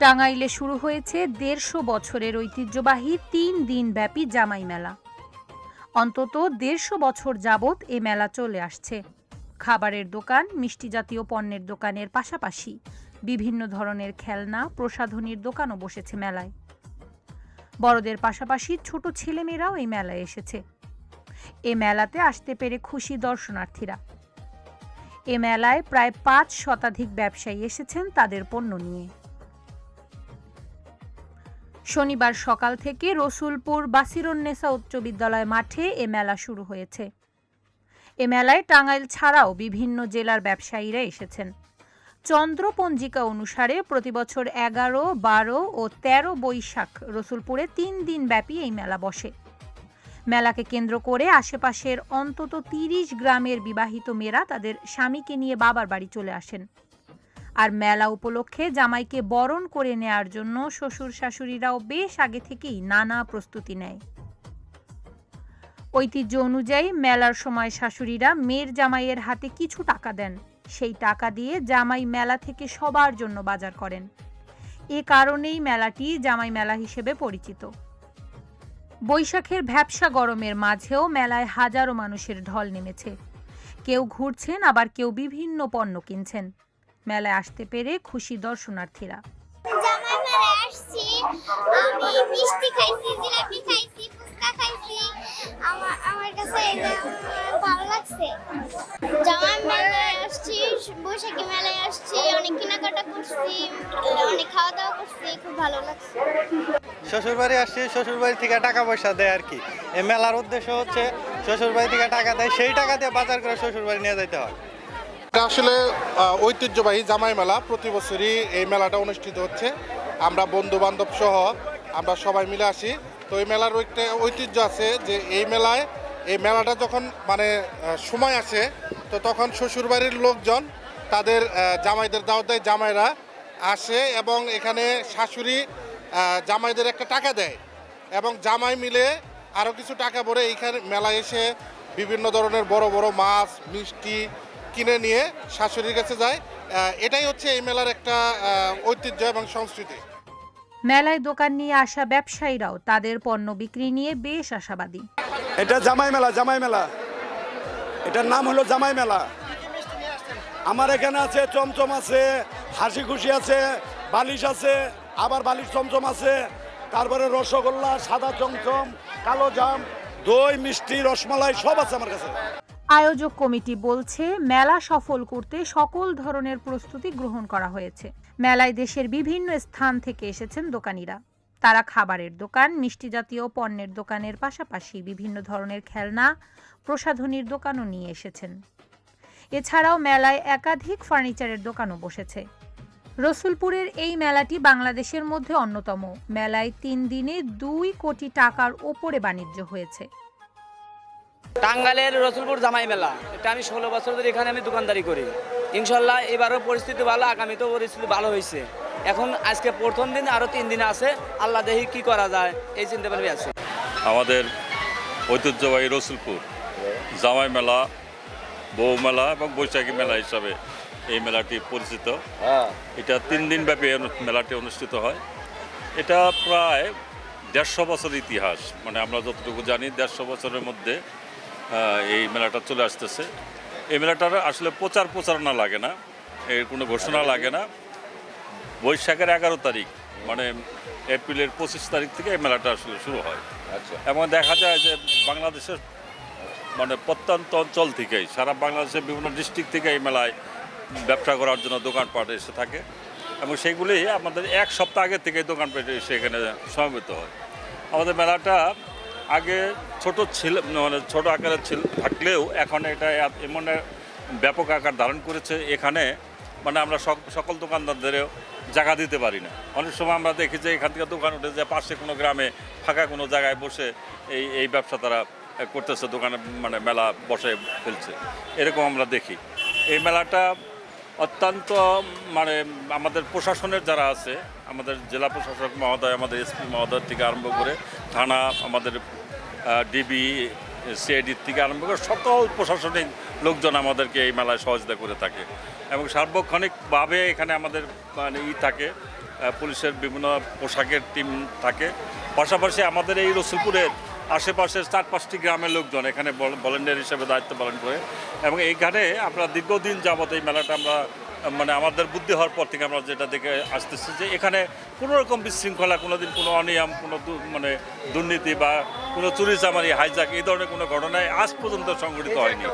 টাঙ্গাইলে শুরু হয়েছে ১৫০ বছরের ঐতিহ্যবাহী ৩ দিনব্যাপী জামাই মেলা। অন্তত ১৫০ বছর যাবৎ এ মেলা চলে আসছে। খাবারের দোকান, মিষ্টি জাতীয় পণ্যের দোকানের পাশাপাশি বিভিন্ন ধরনের খেলনা, প্রসাধনীর দোকানও বসেছে মেলায়। বড়দের পাশাপাশি ছোট ছেলেমেয়েরাও এই মেলায় এসেছে। এ মেলাতে আসতে পেরে খুশি দর্শনার্থীরা। এ মেলায় প্রায় ৫ শতাধিক ব্যবসায়ী এসেছেন তাদের পণ্য নিয়ে। শনিবার সকাল থেকে রসুলপুর বাসিরুন্নেসা উচ্চ বিদ্যালয় মাঠে এ মেলা শুরু হয়েছে। এ মেলায় টাঙ্গাইল ছাড়াও বিভিন্ন জেলার ব্যবসায়ীরা এসেছেন। চন্দ্রপঞ্জিকা অনুসারে প্রতিবছর ১১, ১২ ও ১৩ বৈশাখ রসুলপুরে ৩ দিন ব্যাপী এই মেলা বসে। মেলাকে কেন্দ্র করে আশেপাশের অন্তত ৩০ গ্রামের বিবাহিত মেয়েরা তাদের স্বামীকে নিয়ে বাবার বাড়ি চলে আসেন। আর মেলা উপলক্ষে জামাইকে বরণ করে নেয়ার জন্য শ্বশুর শাশুড়িরাও বেশ আগে থেকেই নানা প্রস্তুতি নেয়। ঐতিহ্য অনুযায়ী মেলার সময় শাশুড়িরা মেয়ের জামাইয়ের হাতে কিছু টাকা দেন। সেই টাকা দিয়ে জামাই মেলা থেকে সবার জন্য বাজার করেন। এ কারণেই মেলাটি জামাই মেলা হিসেবে পরিচিত। বৈশাখের ভ্যাপসা গরমের মাঝেও মেলায় হাজারো মানুষের ঢল নেমেছে। কেউ ঘুরছেন, আবার কেউ বিভিন্ন পণ্য কিনছেন। মেলায় আসতে পেরে খুশি দর্শনার্থীরা। জামাই মেলায় আসছি, আমি মিষ্টি খাইছি, জিলাপি খাইছি, ফুচকা খাইছি। আমার কাছে এটা ভালো লাগছে। জামাই মেলায় আসছি, বৈশাখী মেলায় আসছি, অনেক কেনাকাটা করছি, অনেক খাওয়া দাওয়া করছি, খুব ভালো লাগছে। শ্বশুরবাড়ি আসছি, শ্বশুরবাড়ি থেকে টাকা পয়সা দেয় আর কি। এই মেলার উদ্দেশ্য হচ্ছে শ্বশুরবাড়ি থেকে টাকা দেয়, সেই টাকা দিয়ে বাজার করে শ্বশুরবাড়ি নিয়ে যেতে হয়। এটা আসলে ঐতিহ্যবাহী জামাই মেলা। প্রতি বছরই এই মেলাটা অনুষ্ঠিত হচ্ছে। আমরা বন্ধু বান্ধব সহ আমরা সবাই মিলে আসি। তো এই মেলার একটা ঐতিহ্য আছে যে এই মেলাটা যখন সময় আসে, তো তখন শ্বশুরবাড়ির লোকজন তাদের জামাইদের দাওয়াত দেয়, জামাইরা আসে এবং এখানে শাশুড়ি জামাইদের একটা টাকা দেয় এবং জামাই মিলে আরও কিছু টাকা ভরে এইখানে মেলায় এসে বিভিন্ন ধরনের বড় বড় মাছ, মিষ্টি কিনে নিয়ে শাশুড়ির কাছে যায়। এটাই হচ্ছে এই মেলার একটা ঐতিহ্য এবং সংস্কৃতি। মেলায় দোকান নিয়ে আসা ব্যবসায়ীরাও তাদের পণ্য বিক্রি নিয়ে বেশ আশাবাদী। এটা জামাই মেলা। এটার নাম হলো জামাই মেলা। আমার এখানে আছে চমচম আছে, হাসি খুশি আছে, বালিশ আছে, আবার বালিশ চমচম আছে, তারপরে রসগোল্লা, সাদা চমচম, কালো জাম, দই, মিষ্টি, রসমালাই সব আছে আমার কাছে। আয়োজক কমিটি বলছে, মেলা সফল করতে সকল ধরনের প্রস্তুতি গ্রহণ করা হয়েছে। মেলায় দেশের বিভিন্ন স্থান থেকে এসেছেন দোকানীরা। তারা খাবারের দোকান, মিষ্টি জাতীয় পণ্যের দোকানের পাশাপাশি বিভিন্ন ধরনের খেলনা, প্রসাধনীর দোকানও নিয়ে এসেছেন। এছাড়াও মেলায় একাধিক ফার্নিচারের দোকানও বসেছে। রসুলপুরের এই মেলাটি বাংলাদেশের মধ্যে অন্যতম। মেলায় 3 দিনে 2 কোটি টাকার ওপরে বাণিজ্য হয়েছে। টাঙ্গাইলের রসুলপুর জামাই মেলা, এটা আমি 16 বছর ধরে এখানে আমি দোকানদারি করি। ইনশাল্লাহ এবারও পরিস্থিতি ভালো, আগামীতেও পরিস্থিতি ভালো হয়েছে। এখন আজকে প্রথম দিন, আরও 3 দিন আছে, আল্লাহ দেখি কি করা যায় এই চিন্তা ভাবনা আছে। আমাদের ঐতিহ্যবাহী রসুলপুর জামাই মেলা, বউ মেলা এবং বৈশাখী মেলা হিসাবে এই মেলাটি পরিচিত। এটা 3 দিন ব্যাপী মেলাটি অনুষ্ঠিত হয়। এটা প্রায় 150 বছর ইতিহাস, আমরা যতটুকু জানি 150 বছরের মধ্যে এই মেলাটা চলে আসতেছে। এই মেলাটার আসলে প্রচারণা লাগে না, এর কোনো ঘোষণা লাগে না। বৈশাখের 11 তারিখ এপ্রিলের 25 তারিখ থেকে এই মেলাটা আসলে শুরু হয়। এবং দেখা যায় যে বাংলাদেশের প্রত্যন্ত অঞ্চল থেকেই, সারা বাংলাদেশের বিভিন্ন ডিস্ট্রিক্ট থেকে এই মেলায় ব্যবসা করার জন্য দোকানপাট এসে থাকে এবং সেগুলি আমাদের 1 সপ্তাহ আগে থেকে দোকানপাট এসে এখানে সমবেত হয়। আমাদের মেলাটা আগে ছোট ছিল, ছোট আকারের থাকলেও এখন এটা এমন ব্যাপক আকার ধারণ করেছে। এখানে আমরা সকল দোকানদারদেরও জায়গা দিতে পারি না। অনেক সময় আমরা দেখি যে এখান থেকে দোকান উঠে যে পাশে কোনো গ্রামে ফাঁকা কোনো জায়গায় বসে এই ব্যবসা তারা করতেছে, দোকানে মেলা বসে ফেলছে, এরকম আমরা দেখি। এই মেলাটা অত্যন্ত আমাদের প্রশাসনের যারা আছে, আমাদের জেলা প্রশাসক মহোদয়, আমাদের এসপি মহোদয় থেকে আরম্ভ করে থানা, আমাদের ডিবি, সিআইডির থেকে আরম্ভ করে সকল প্রশাসনিক লোকজন আমাদেরকে এই মেলায় সহযোগিতা করে থাকে এবং সার্বক্ষণিকভাবে এখানে আমাদের থাকে পুলিশের বিভিন্ন পোশাকের টিম থাকে। পাশাপাশি আমাদের এই রসুলপুরের আশেপাশের 4-5টি গ্রামের লোকজন এখানে ভলেন্টিয়ার হিসেবে দায়িত্ব পালন করে এবং এইখানে আমরা দীর্ঘদিন যাবত এই মেলাটা আমরা মানে আমাদের বুদ্ধি হওয়ার পর থেকে আমরা যেটা দেখে আসতেছি যে এখানে কোনো রকম বিশৃঙ্খলা, কোনো দিন কোনো অনিয়ম, কোনো মানে দুর্নীতি বা কোনো চুরি চামারি, হাইজাক এই ধরনের কোনো ঘটনায় আজ পর্যন্ত সংঘটিত হয়নি।